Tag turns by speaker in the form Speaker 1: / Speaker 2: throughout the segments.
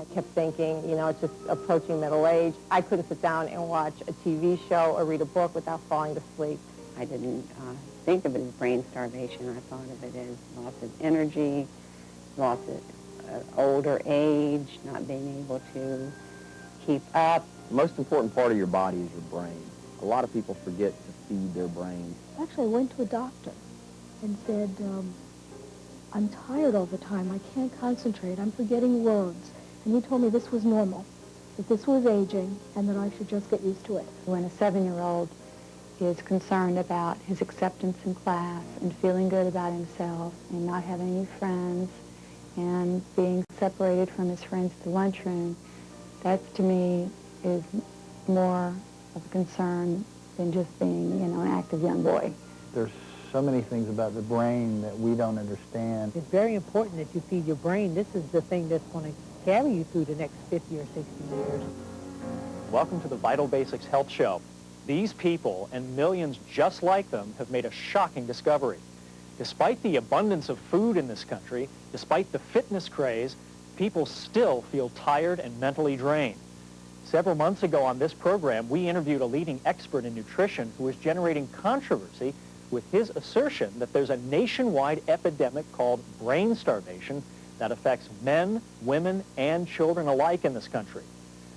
Speaker 1: I kept thinking, you know, it's just approaching middle age. I couldn't sit down and watch a TV show or read a book without falling to sleep.
Speaker 2: I didn't think of it as brain starvation. I thought of it as loss of energy, loss of older age, not being able to keep up.
Speaker 3: The most important part of your body is your brain. A lot of people forget to feed their brain.
Speaker 4: Actually, I went to a doctor and said, I'm tired all the time. I can't concentrate. I'm forgetting words. And he told me this was normal, that this was aging, and that I should just get used to it.
Speaker 5: When a 7-year-old is concerned about his acceptance in class and feeling good about himself and not having any friends and being separated from his friends at the lunchroom, that to me is more of a concern than just being, you know, an active young boy.
Speaker 6: There's so many things about the brain that we don't understand.
Speaker 7: It's very important that you feed your brain. This is the thing that's going to carry you through the next 50 or 60 years.
Speaker 8: Welcome to the Vital Basics Health Show. These people and millions just like them have made a shocking discovery. Despite the abundance of food in this country, despite the fitness craze, people still feel tired and mentally drained. Several months ago on this program, we interviewed a leading expert in nutrition who is generating controversy with his assertion that there's a nationwide epidemic called brain starvation that affects men, women, and children alike in this country.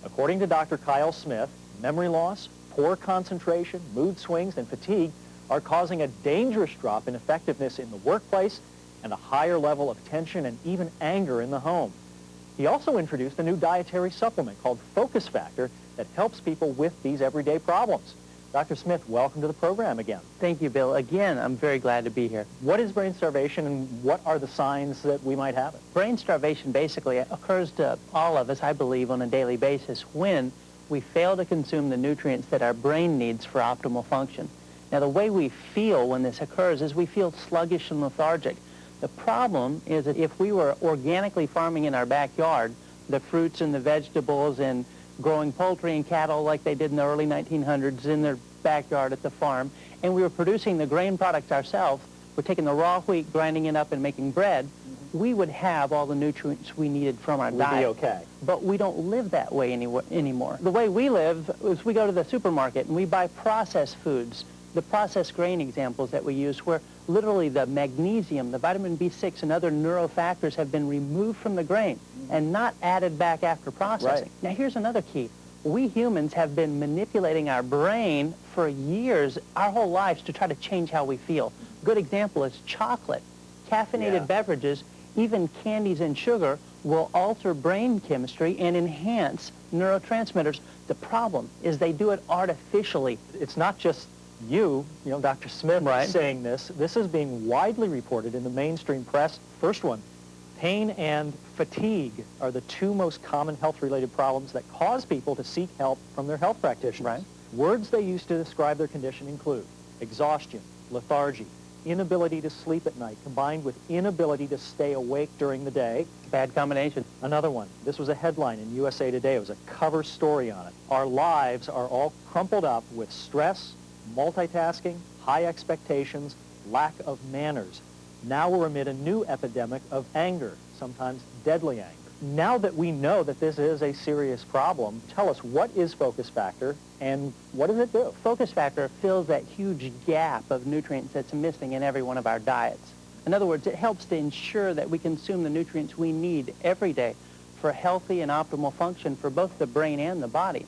Speaker 8: According to Dr. Kyl Smith, memory loss, poor concentration, mood swings, and fatigue are causing a dangerous drop in effectiveness in the workplace and a higher level of tension and even anger in the home. He also introduced a new dietary supplement called Focus Factor that helps people with these everyday problems. Dr. Smith, welcome to the program again.
Speaker 9: Thank you, Bill. Again, I'm very glad to be here.
Speaker 8: What is brain starvation and what are the signs that we might have it?
Speaker 9: Brain starvation basically occurs to all of us, I believe, on a daily basis when we fail to consume the nutrients that our brain needs for optimal function. Now, the way we feel when this occurs is we feel sluggish and lethargic. The problem is that if we were organically farming in our backyard, the fruits and the vegetables and growing poultry and cattle like they did in the early 1900s in their backyard at the farm, and we were producing the grain products ourselves, we're taking the raw wheat, grinding it up and making bread, we would have all the nutrients we needed from our diet.
Speaker 8: We'd be okay.
Speaker 9: But we don't live that way anymore. The way we live is we go to the supermarket and we buy processed foods. The processed grain examples that we use where literally the magnesium, the vitamin B6, and other neurofactors have been removed from the grain and not added back after processing.
Speaker 8: Right.
Speaker 9: Now here's another key. We humans have been manipulating our brain for years, our whole lives, to try to change how we feel. Good example is chocolate. Caffeinated beverages, even candies and sugar, will alter brain chemistry and enhance neurotransmitters. The problem is they do it artificially.
Speaker 8: It's not just you know, Dr. Smith saying this. This is being widely reported in the mainstream press. First one, pain and fatigue are the two most common health-related problems that cause people to seek help from their health practitioners.
Speaker 9: Right.
Speaker 8: Words they use to describe their condition include exhaustion, lethargy, inability to sleep at night, combined with inability to stay awake during the day.
Speaker 9: Bad combination.
Speaker 8: Another one, this was a headline in USA Today. It was a cover story on it. Our lives are all crumpled up with stress, multitasking, high expectations, lack of manners. Now we're amid a new epidemic of anger, sometimes deadly anger. Now that we know that this is a serious problem, tell us, what is Focus Factor and what does it do?
Speaker 9: Focus Factor fills that huge gap of nutrients that's missing in every one of our diets. In other words, it helps to ensure that we consume the nutrients we need every day for healthy and optimal function for both the brain and the body.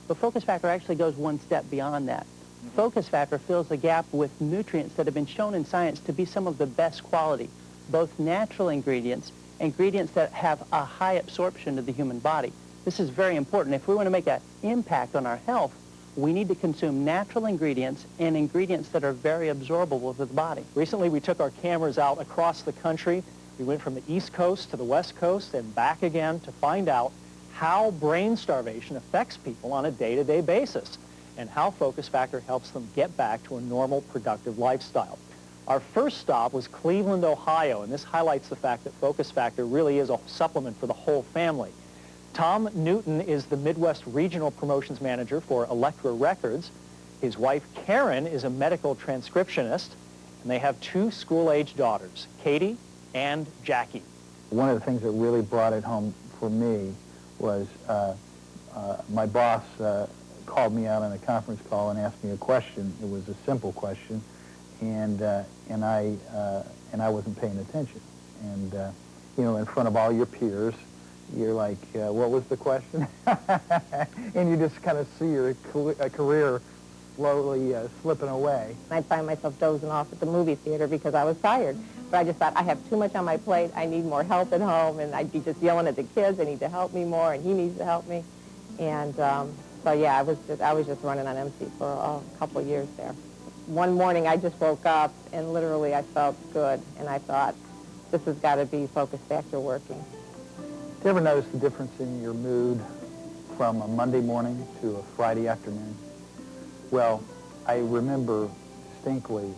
Speaker 9: But Focus Factor actually goes one step beyond that. Focus Factor fills the gap with nutrients that have been shown in science to be some of the best quality, both natural ingredients that have a high absorption to the human body. This is very important. If we want to make an impact on our health, we need to consume natural ingredients and ingredients that are very absorbable to the body.
Speaker 8: Recently, we took our cameras out across the country. We went from the East Coast to the West Coast and back again to find out how brain starvation affects people on a day-to-day basis and how Focus Factor helps them get back to a normal, productive lifestyle. Our first stop was Cleveland, Ohio, and this highlights the fact that Focus Factor really is a supplement for the whole family. Tom Newton is the Midwest Regional Promotions Manager for Electra Records. His wife, Karen, is a medical transcriptionist, and they have two school-age daughters, Katie and Jackie.
Speaker 6: One of the things that really brought it home for me was my boss called me out on a conference call and asked me a question. It was a simple question, and I wasn't paying attention. And you know, in front of all your peers, you're like, what was the question? And you just kind of see your career slowly slipping away.
Speaker 1: I'd find myself dozing off at the movie theater because I was tired. But I just thought, I have too much on my plate. I need more help at home. And I'd be just yelling at the kids, they need to help me more, and he needs to help me. And so, yeah, I was just running on empty for a couple of years there. One morning, I just woke up, and literally I felt good. And I thought, this has got to be focus factor working.
Speaker 6: Do you ever notice the difference in your mood from a Monday morning to a Friday afternoon? Well, I remember distinctly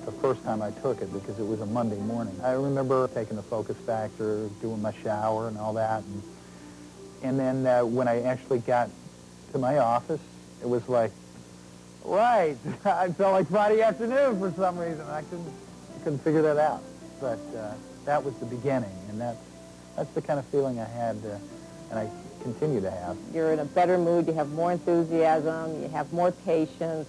Speaker 6: the first time I took it because it was a Monday morning. I remember taking the focus factor, doing my shower and all that. And then when I actually got to my office, it was like, right, I felt like Friday afternoon for some reason. I couldn't figure that out. But that was the beginning, and that's the kind of feeling I had, and I continue to have.
Speaker 1: You're in a better mood, you have more enthusiasm, you have more patience.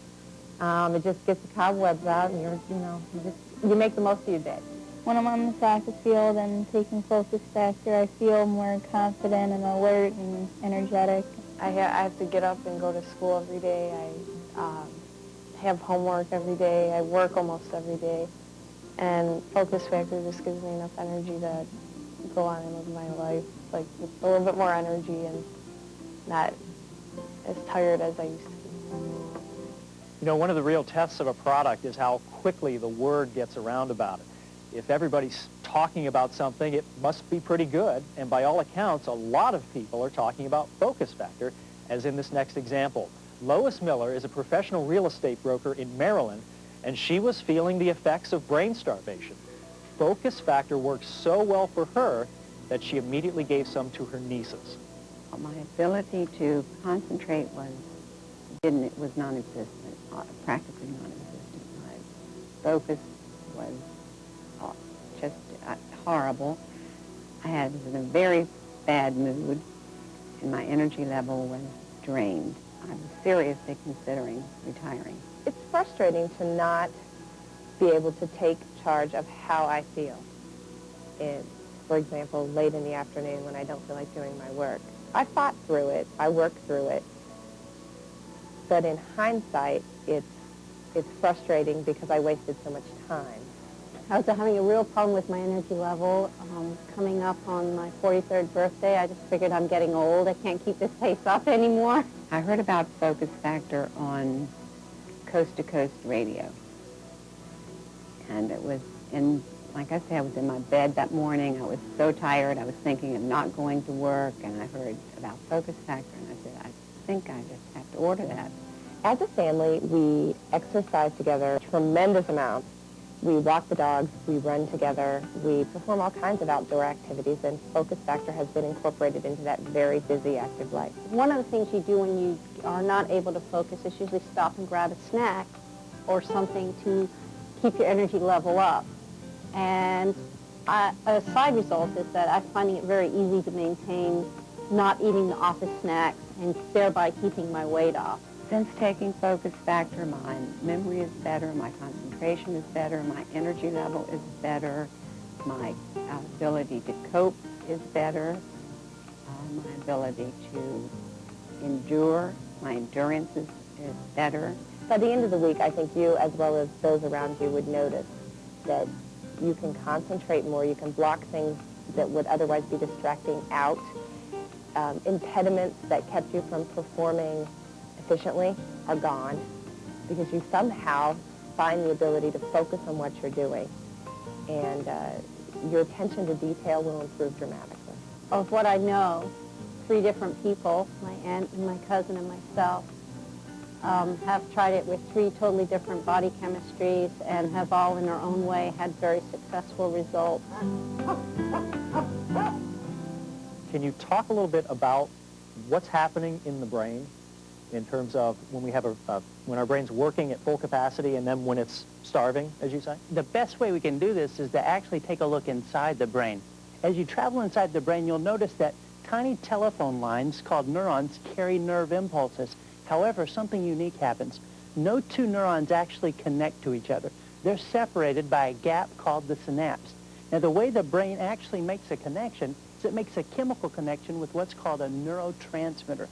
Speaker 1: It just gets the cobwebs out, and you make the most of your day.
Speaker 10: When I'm on the soccer field and taking focus factor, I feel more confident and alert and energetic.
Speaker 11: I have to get up and go to school every day. I have homework every day. I work almost every day. And focus factor just gives me enough energy to go on and live my life, like with a little bit more energy and not as tired as I used to be.
Speaker 8: You know, one of the real tests of a product is how quickly the word gets around about it. If everybody's talking about something, it must be pretty good. And by all accounts, a lot of people are talking about focus factor, as in this next example. Lois Miller is a professional real estate broker in Maryland, and she was feeling the effects of brain starvation. Focus factor worked so well for her that she immediately gave some to her nieces.
Speaker 2: My ability to concentrate was non-existent, practically non-existent. My focus was just horrible. I was in a very bad mood, and my energy level was drained. I was seriously considering retiring.
Speaker 1: It's frustrating to not be able to take charge of how I feel. For example, late in the afternoon when I don't feel like doing my work. I fought through it. I worked through it. But in hindsight, it's frustrating because I wasted so much time.
Speaker 12: I was having a real problem with my energy level. Coming up on my 43rd birthday, I just figured I'm getting old. I can't keep this pace up anymore.
Speaker 2: I heard about focus factor on coast-to-coast radio. And it was like I say, I was in my bed that morning. I was so tired. I was thinking of not going to work, and I heard about focus factor, and I said, I think I just have to order that.
Speaker 1: As a family, we exercise together tremendous amounts. We walk the dogs, we run together, we perform all kinds of outdoor activities, and focus factor has been incorporated into that very busy, active life.
Speaker 12: One of the things you do when you are not able to focus is usually stop and grab a snack or something to keep your energy level up. And a side result is that I'm finding it very easy to maintain not eating the office snacks and thereby keeping my weight off.
Speaker 2: Since taking focus factor, my memory is better, my concentration is better, my energy level is better, my ability to cope is better, my ability to endure, my endurance is better.
Speaker 1: By the end of the week, I think you, as well as those around you, would notice that you can concentrate more, you can block things that would otherwise be distracting out. Impediments that kept you from performing efficiently are gone because you somehow find the ability to focus on what you're doing, and your attention to detail will improve dramatically.
Speaker 12: Of what I know, 3 different people, my aunt and my cousin and myself, have tried it with 3 totally different body chemistries and have all in their own way had very successful results.
Speaker 8: Can you talk a little bit about what's happening in the brain in terms of when we have when our brain's working at full capacity and then when it's starving, as you say?
Speaker 9: The best way we can do this is to actually take a look inside the brain. As you travel inside the brain, you'll notice that tiny telephone lines called neurons carry nerve impulses. However, something unique happens. No two neurons actually connect to each other. They're separated by a gap called the synapse. Now, the way the brain actually makes a connection is it makes a chemical connection with what's called a neurotransmitter.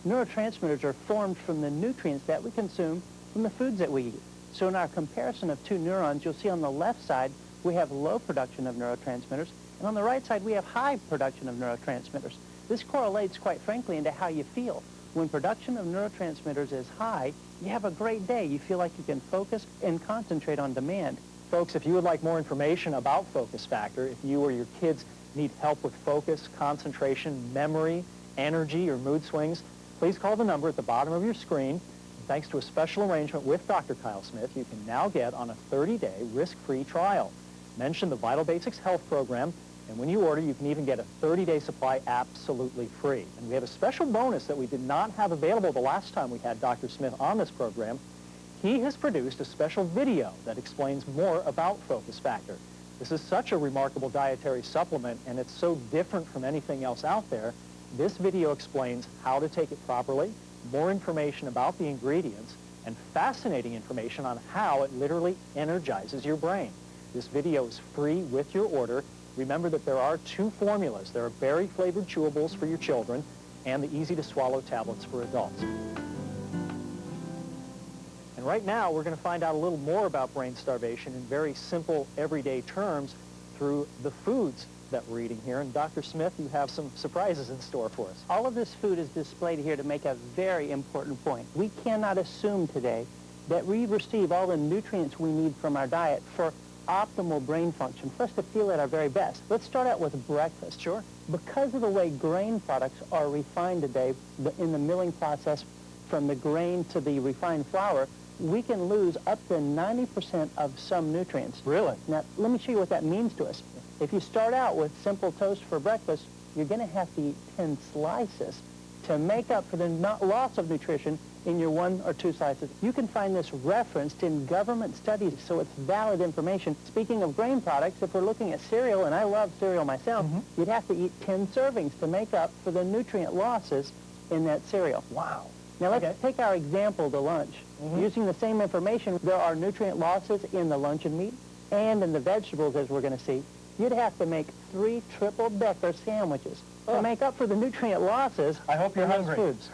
Speaker 9: Neurotransmitters are formed from the nutrients that we consume from the foods that we eat. So in our comparison of two neurons, you'll see on the left side we have low production of neurotransmitters, and on the right side we have high production of neurotransmitters. This correlates, quite frankly, into how you feel. When production of neurotransmitters is high, you have a great day. You feel like you can focus and concentrate on demand.
Speaker 8: Folks, if you would like more information about Focus Factor, if you or your kids need help with focus, concentration, memory, energy, or mood swings, please call the number at the bottom of your screen. Thanks to a special arrangement with Dr. Kyl Smith, you can now get on a 30-day risk-free trial. Mention the Vital Basics Health Program, and when you order, you can even get a 30-day supply absolutely free. And we have a special bonus that we did not have available the last time we had Dr. Smith on this program. He has produced a special video that explains more about Focus Factor. This is such a remarkable dietary supplement, and it's so different from anything else out there. This video explains how to take it properly, more information about the ingredients, and fascinating information on how it literally energizes your brain. This video is free with your order. Remember that there are two formulas. There are berry-flavored chewables for your children and the easy-to-swallow tablets for adults. And right now, we're going to find out a little more about brain starvation in very simple, everyday terms through the foods that we're eating here. And Dr. Smith, you have some surprises in store for us.
Speaker 9: All of this food is displayed here to make a very important point. We cannot assume today that we receive all the nutrients we need from our diet for optimal brain function, for us to feel at our very best. Let's start out with breakfast.
Speaker 8: Sure.
Speaker 9: Because of the way grain products are refined today in the milling process from the grain to the refined flour, we can lose up to 90% of some nutrients.
Speaker 8: Really?
Speaker 9: Now, let me show you what that means to us. If you start out with simple toast for breakfast, you're going to have to eat 10 slices to make up for the loss of nutrition in your 1 or 2 slices. You can find this referenced in government studies, so it's valid information. Speaking of grain products, if we're looking at cereal, and I love cereal myself, you'd have to eat 10 servings to make up for the nutrient losses in that cereal.
Speaker 8: Wow.
Speaker 9: Now let's take our example to lunch. Using the same information, there are nutrient losses in the luncheon meat and in the vegetables, as we're going to see. You'd have to make 3 triple-decker sandwiches to make up for the nutrient losses.
Speaker 8: I hope you're
Speaker 9: in those
Speaker 8: hungry.
Speaker 9: foods.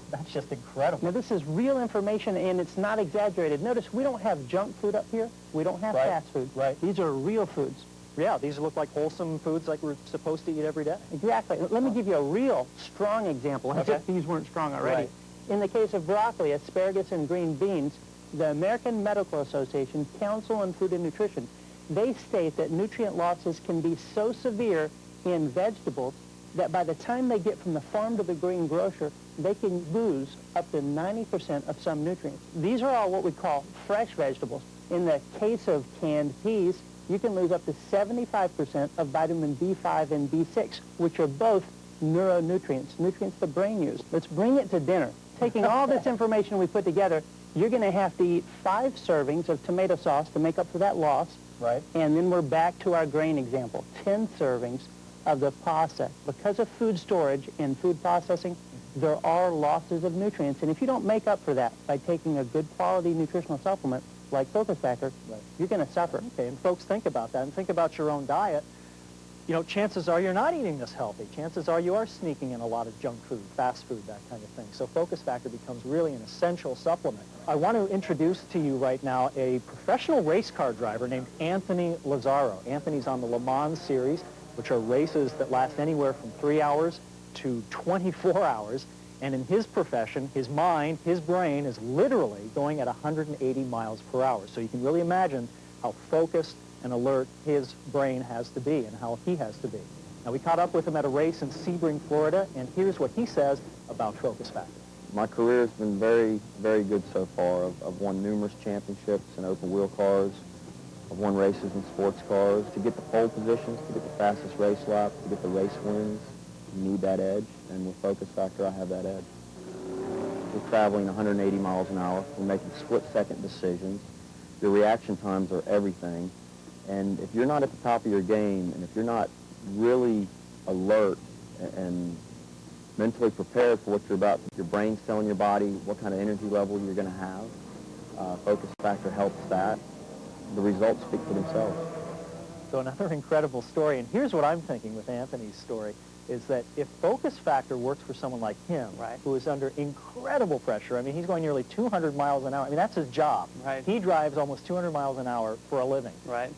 Speaker 8: That's just incredible.
Speaker 9: Now, this is real information, and it's not exaggerated. Notice we don't have junk food up here. We don't have fast food.
Speaker 8: Right.
Speaker 9: These are real foods.
Speaker 8: Yeah, these look like wholesome foods like we're supposed to eat every day.
Speaker 9: Exactly. Let me give you a real strong example, as if these weren't strong already.
Speaker 8: Right.
Speaker 9: In the case of broccoli, asparagus, and green beans, the American Medical Association Council on Food and Nutrition, they state that nutrient losses can be so severe in vegetables that by the time they get from the farm to the green grocer, they can lose up to 90% of some nutrients. These are all what we call fresh vegetables. In the case of canned peas, you can lose up to 75% of vitamin B5 and B6, which are both neuronutrients, nutrients the brain uses. Let's bring it to dinner. Taking all this information we put together, you're going to have to eat 5 servings of tomato sauce to make up for that loss.
Speaker 8: Right.
Speaker 9: And then we're back to our grain example, 10 servings of the pasta. Because of food storage and food processing, there are losses of nutrients. And if you don't make up for that by taking a good quality nutritional supplement like Focus Factor, you're going to suffer.
Speaker 8: Okay, and folks, think about that and think about your own diet. You know, chances are you're not eating this healthy. Chances are you are sneaking in a lot of junk food, fast food, that kind of thing. So Focus Factor becomes really an essential supplement. I want to introduce to you right now a professional race car driver named Anthony Lazzaro. Anthony's on the Le Mans series, which are races that last anywhere from 3 hours to 24 hours. And in his profession, his mind, his brain is literally going at 180 miles per hour. So you can really imagine how focused and alert his brain has to be and how he has to be. Now, we caught up with him at a race in Sebring, Florida, and here's what he says about Focus Factor.
Speaker 3: My career has been very, very good so far. I've won numerous championships in open wheel cars. I've won races in sports cars. To get the pole positions, to get the fastest race lap, to get the race wins, you need that edge. And with Focus Factor, I have that edge. We're traveling 180 miles an hour. We're making split-second decisions. Your reaction times are everything. And if you're not at the top of your game, and if you're not really alert and mentally prepared for what you're about. Your brain's telling your body what kind of energy level you're going to have. Focus factor helps that. The results speak for themselves.
Speaker 8: So another incredible story, and here's what I'm thinking with Anthony's story, is that if focus factor works for someone like him,
Speaker 9: right,
Speaker 8: who is under incredible pressure, I mean, he's going nearly 200 miles an hour. I mean, that's his job.
Speaker 9: Right.
Speaker 8: He drives almost 200 miles an hour for a living.
Speaker 9: Right.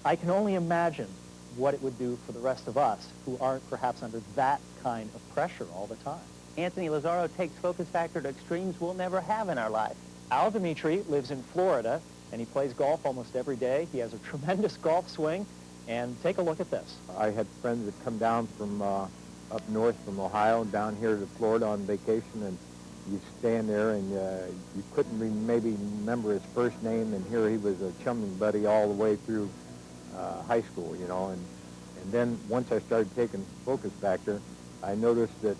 Speaker 8: I can only imagine what it would do for the rest of us who aren't perhaps under that kind of pressure all the time.
Speaker 9: Anthony Lazaro takes focus factor to extremes we'll never have in our life.
Speaker 8: Al Dimitri lives in Florida, and he plays golf almost every day. He has a tremendous golf swing, and take a look at this.
Speaker 13: I had friends that come down from up north from Ohio down here to Florida on vacation, and you stand there and you couldn't maybe remember his first name, and here he was a chumming buddy all the way through high school, you know. And then once I started taking focus factor, I noticed that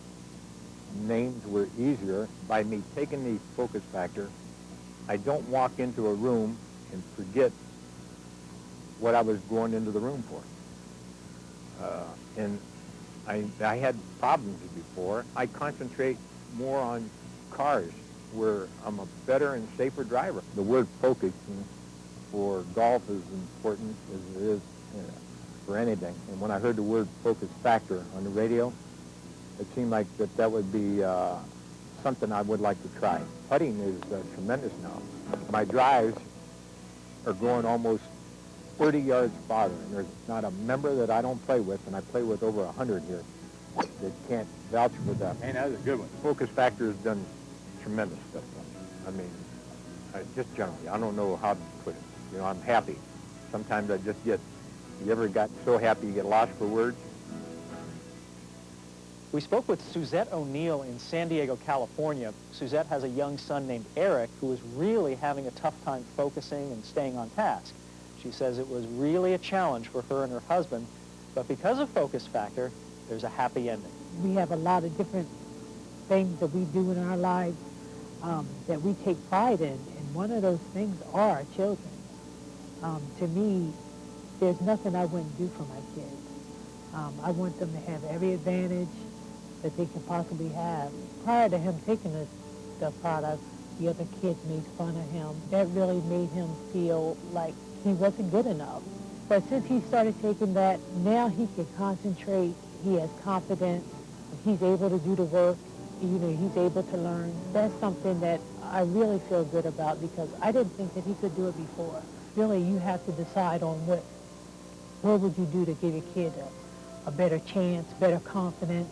Speaker 13: names were easier. By me taking the focus factor, I don't walk into a room and forget what I was going into the room for. And I had problems before. I concentrate more on cars, where I'm a better and safer driver. The word focus for golf is important as it is for anything. And when I heard the word focus factor on the radio, it seemed like that would be something I would like to try. Putting is tremendous now. My drives are going almost 30 yards farther, and there's not a member that I don't play with, and I play with over 100 here, that can't vouch for that.
Speaker 14: Man, that was a good one.
Speaker 13: Focus factor has done tremendous stuff for me. I mean, just generally, I don't know how to put it. You know, I'm happy. Sometimes I just get, you ever got so happy you get lost for words?
Speaker 8: We spoke with Suzette O'Neill in San Diego, California. Suzette has a young son named Eric who is really having a tough time focusing and staying on task. She says it was really a challenge for her and her husband, but because of focus factor, there's a happy ending.
Speaker 7: We have a lot of different things that we do in our lives that we take pride in, and one of those things are our children. To me, there's nothing I wouldn't do for my kids. I want them to have every advantage that they can possibly have. Prior to him taking the product, the other kids made fun of him. That really made him feel like he wasn't good enough. But since he started taking that, now he can concentrate, he has confidence, he's able to do the work, you know, he's able to learn. That's something that I really feel good about, because I didn't think that he could do it before. Really, you have to decide on what would you do to give your kid a better chance, better confidence,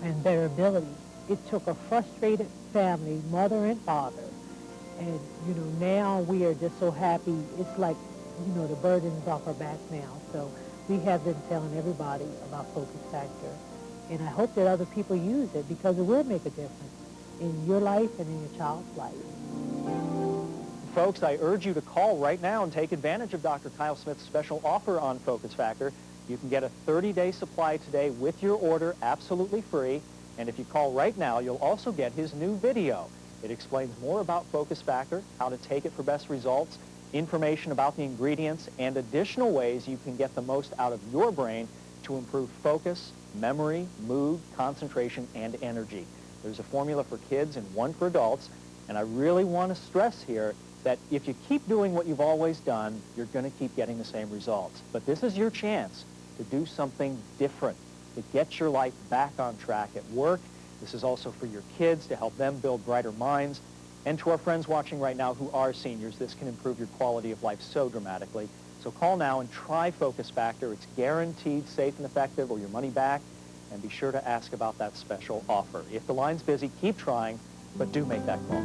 Speaker 7: and better ability. It took a frustrated family, mother and father, and, you know, now we are just so happy. It's like, you know, the burden's off our back now. So we have been telling everybody about focus factor, and I hope that other people use it, because it will make a difference in your life and in your child's life.
Speaker 8: Folks, I urge you to call right now and take advantage of Dr. Kyl Smith's special offer on focus factor. You can get a 30-day supply today with your order absolutely free, and if you call right now, you'll also get his new video. It explains more about focus factor, how to take it for best results, information about the ingredients, and additional ways you can get the most out of your brain to improve focus, memory, mood, concentration, and energy. There's a formula for kids and one for adults, and I really want to stress here that if you keep doing what you've always done, you're going to keep getting the same results. But this is your chance to do something different, to get your life back on track at work. This is also for your kids, to help them build brighter minds. And to our friends watching right now who are seniors, this can improve your quality of life so dramatically. So call now and try Focus Factor. It's guaranteed safe and effective, or your money back. And be sure to ask about that special offer. If the line's busy, keep trying, but do make that call.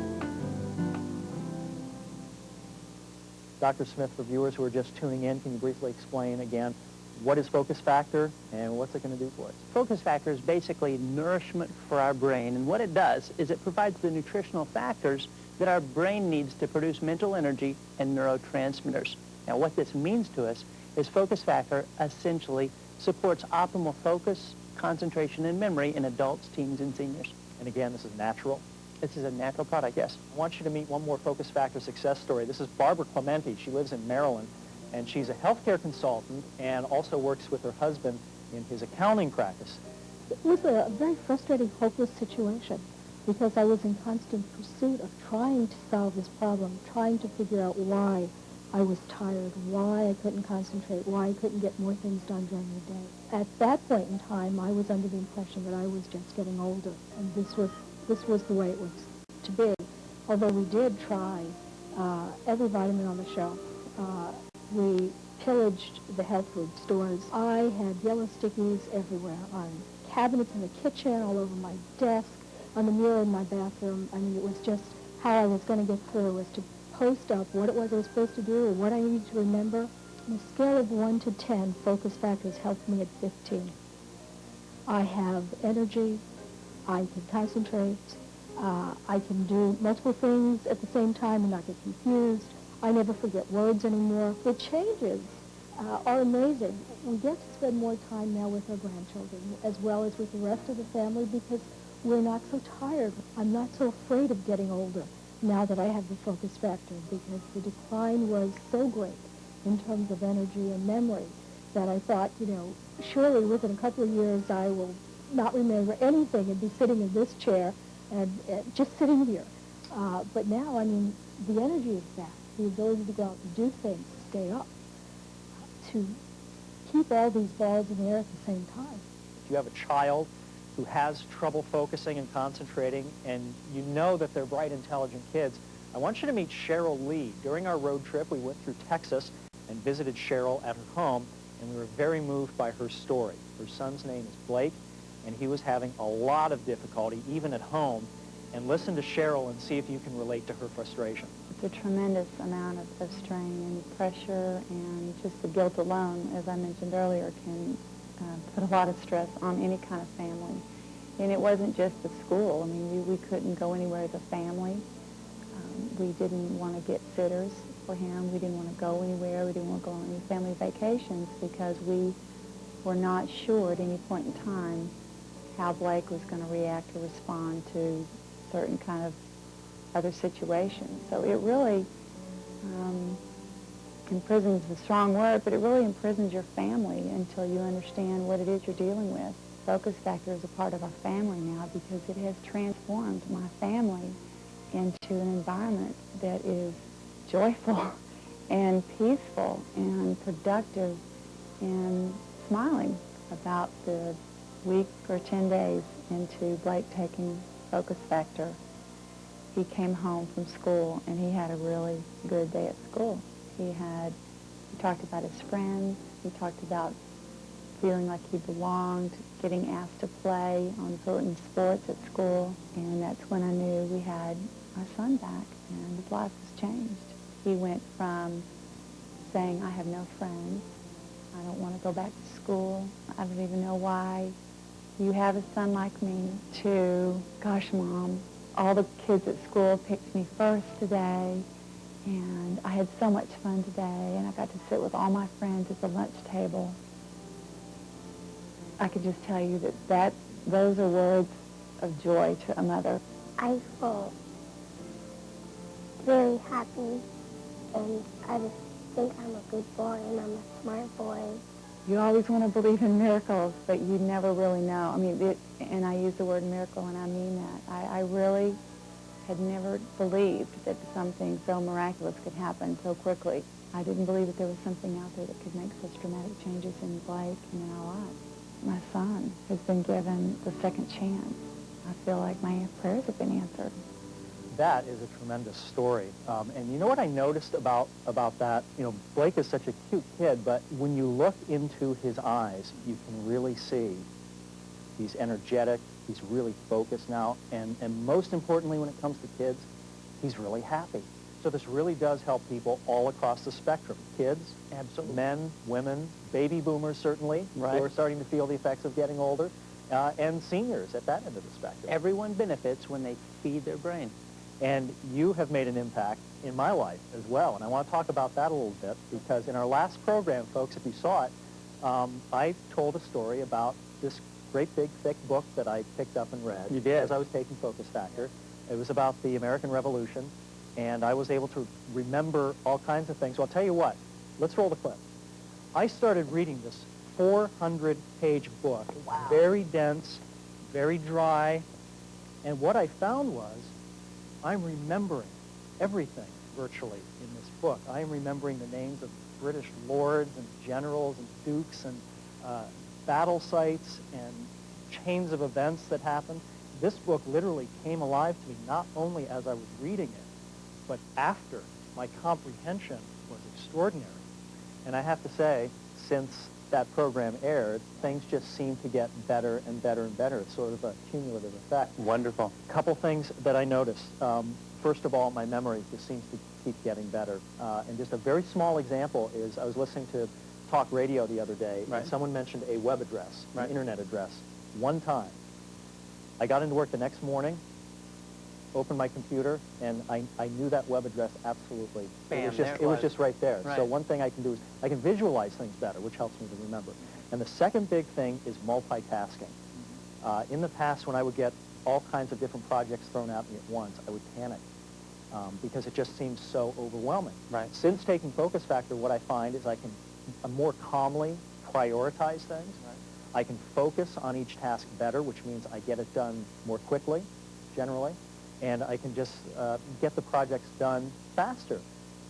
Speaker 8: Dr. Smith, for viewers who are just tuning in, can you briefly explain again what is Focus Factor and what's it going to do for us?
Speaker 9: Focus factor is basically nourishment for our brain, and what it does is it provides the nutritional factors that our brain needs to produce mental energy and neurotransmitters. Now, what this means to us is focus factor essentially supports optimal focus, concentration, and memory in adults, teens, and seniors.
Speaker 8: And again, this is natural.
Speaker 9: This is a natural product, yes.
Speaker 8: I want you to meet one more Focus Factor success story. This is Barbara Clementi. She lives in Maryland, and she's a healthcare consultant and also works with her husband in his accounting practice.
Speaker 4: was a very frustrating, hopeless situation because I was in constant pursuit of trying to solve this problem, trying to figure out why I was tired, why I couldn't concentrate, why I couldn't get more things done during the day. At that point in time, I was under the impression that I was just getting older, and this was the way it was to be. Although we did try every vitamin on the shelf. We pillaged the health food stores. I had yellow stickies everywhere, on cabinets in the kitchen, all over my desk, on the mirror in my bathroom. I mean, it was just how I was going to get through, was to post up what it was I was supposed to do or what I needed to remember. On a scale of 1 to 10, focus factors helped me at 15. I have energy, I can concentrate, I can do multiple things at the same time and not get confused. I never forget words anymore. The changes are amazing. We get to spend more time now with our grandchildren as well as with the rest of the family because we're not so tired. I'm not so afraid of getting older now that I have the focus factor because the decline was so great in terms of energy and memory that I thought, you know, surely within a couple of years I will not remember anything and be sitting in this chair and just sitting here. But now, I mean, the energy is back, the ability to go out and do things, stay up, to keep all these balls in the air at the same time.
Speaker 8: If you have a child who has trouble focusing and concentrating, and you know that they're bright, intelligent kids, I want you to meet Cheryl Lee. During our road trip, we went through Texas and visited Cheryl at her home, and we were very moved by her story. Her son's name is Blake, and he was having a lot of difficulty, even at home. And listen to Cheryl and see if you can relate to her frustration.
Speaker 5: It's a tremendous amount of strain and pressure, and just the guilt alone, as I mentioned earlier, can put a lot of stress on any kind of family. And it wasn't just the school. I mean, we couldn't go anywhere as a family. We didn't want to get sitters for him. We didn't want to go anywhere. We didn't want to go on any family vacations because we were not sure at any point in time how Blake was going to react or respond to certain kind of other situations. So it really imprisons is a strong word, but it really imprisons your family until you understand what it is you're dealing with. Focus factor is a part of our family now because it has transformed my family into an environment that is joyful and peaceful and productive and smiling. About the week or 10 days into Blake taking focus factor, he came home from school and he had a really good day at school. He talked about his friends, he talked about feeling like he belonged, getting asked to play on certain sports at school, and that's when I knew we had our son back and his life was changed. He went from saying, I have no friends, I don't want to go back to school, I don't even know why you have a son like me, to, gosh, Mom, all the kids at school picked me first today, and I had so much fun today, and I got to sit with all my friends at the lunch table. I could just tell you that those are words of joy to a mother.
Speaker 14: I feel very happy, and I just think I'm a good boy and I'm a smart boy.
Speaker 5: You always want to believe in miracles, but you never really know. I mean, and I use the word miracle, and I mean that. I really had never believed that something so miraculous could happen so quickly. I didn't believe that there was something out there that could make such dramatic changes in Blake and in our lives. My son has been given the second chance. I feel like my prayers have been answered.
Speaker 8: That is a tremendous story. And you know what I noticed about that? You know, Blake is such a cute kid, but when you look into his eyes, you can really see he's energetic, he's really focused now, and most importantly when it comes to kids, he's really happy. So this really does help people all across the spectrum. Kids, absolutely, men, women, baby boomers certainly, right, who are starting to feel the effects of getting older, and seniors at that end of the spectrum.
Speaker 9: Everyone benefits when they feed their brain.
Speaker 8: And you have made an impact in my life as well, and I want to talk about that a little bit, because in our last program, folks, if you saw it, I told a story about this great big thick book that I picked up and read.
Speaker 9: You did.
Speaker 8: As I was taking Focus Factor. It was about the American Revolution, and I was able to remember all kinds of things. So I'll tell you what, let's roll the clip. I started reading this 400-page book.
Speaker 9: Wow.
Speaker 8: Very dense, very dry. And what I found was I'm remembering everything virtually in this book. I am remembering the names of British lords and generals and dukes and battle sites and chains of events that happened. This book literally came alive to me not only as I was reading it, but after. My comprehension was extraordinary. And I have to say, since that program aired, things just seem to get better and better and better. It's sort of a cumulative effect.
Speaker 9: Wonderful.
Speaker 8: Couple things that I noticed. First of all, my memory just seems to keep getting better. And just a very small example is I was listening to talk radio the other day,
Speaker 9: Right.
Speaker 8: and someone mentioned a web address,
Speaker 9: Right.
Speaker 8: an internet address, one time. I got into work the next morning, opened my computer, and I knew that web address absolutely.
Speaker 9: Bam,
Speaker 8: It was just right there.
Speaker 9: Right.
Speaker 8: So one thing I can do is I can visualize things better, which helps me to remember. And the second big thing is multitasking. In the past, when I would get all kinds of different projects thrown at me at once, I would panic because it just seems so overwhelming.
Speaker 9: Right.
Speaker 8: Since taking Focus Factor, what I find is I can more calmly prioritize things.
Speaker 9: Right.
Speaker 8: I can focus on each task better, which means I get it done more quickly, generally, and I can just get the projects done faster.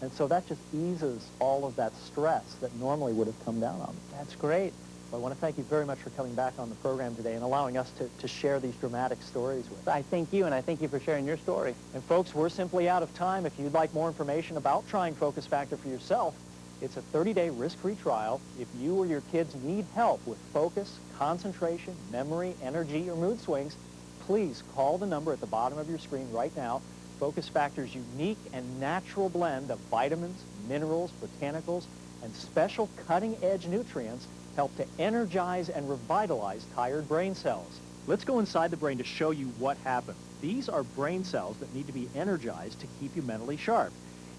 Speaker 8: And so that just eases all of that stress that normally would have come down on me.
Speaker 9: That's great.
Speaker 8: So I want to thank you very much for coming back on the program today and allowing us to share these dramatic stories with you.
Speaker 9: I thank you, and I thank you for sharing your story.
Speaker 8: And folks, we're simply out of time. If you'd like more information about trying Focus Factor for yourself, it's a 30-day risk-free trial. If you or your kids need help with focus, concentration, memory, energy, or mood swings, please call the number at the bottom of your screen right now. Focus Factor's unique and natural blend of vitamins, minerals, botanicals, and special cutting-edge nutrients help to energize and revitalize tired brain cells. Let's go inside the brain to show you what happened. These are brain cells that need to be energized to keep you mentally sharp.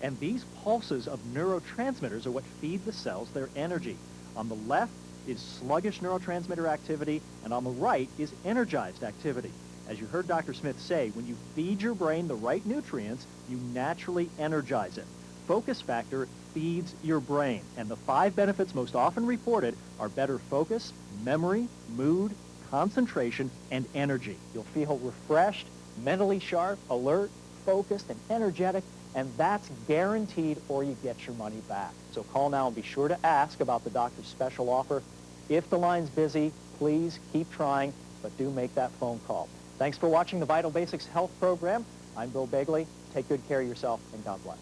Speaker 8: And these pulses of neurotransmitters are what feed the cells their energy. On the left is sluggish neurotransmitter activity, and on the right is energized activity. As you heard Dr. Smith say, when you feed your brain the right nutrients, you naturally energize it. Focus Factor feeds your brain, and the 5 benefits most often reported are better focus, memory, mood, concentration, and energy. You'll feel refreshed, mentally sharp, alert, focused, and energetic, and that's guaranteed or you get your money back. So call now and be sure to ask about the doctor's special offer. If the line's busy, please keep trying, but do make that phone call. Thanks for watching the Vital Basics Health Program. I'm Bill Begley. Take good care of yourself, and God bless.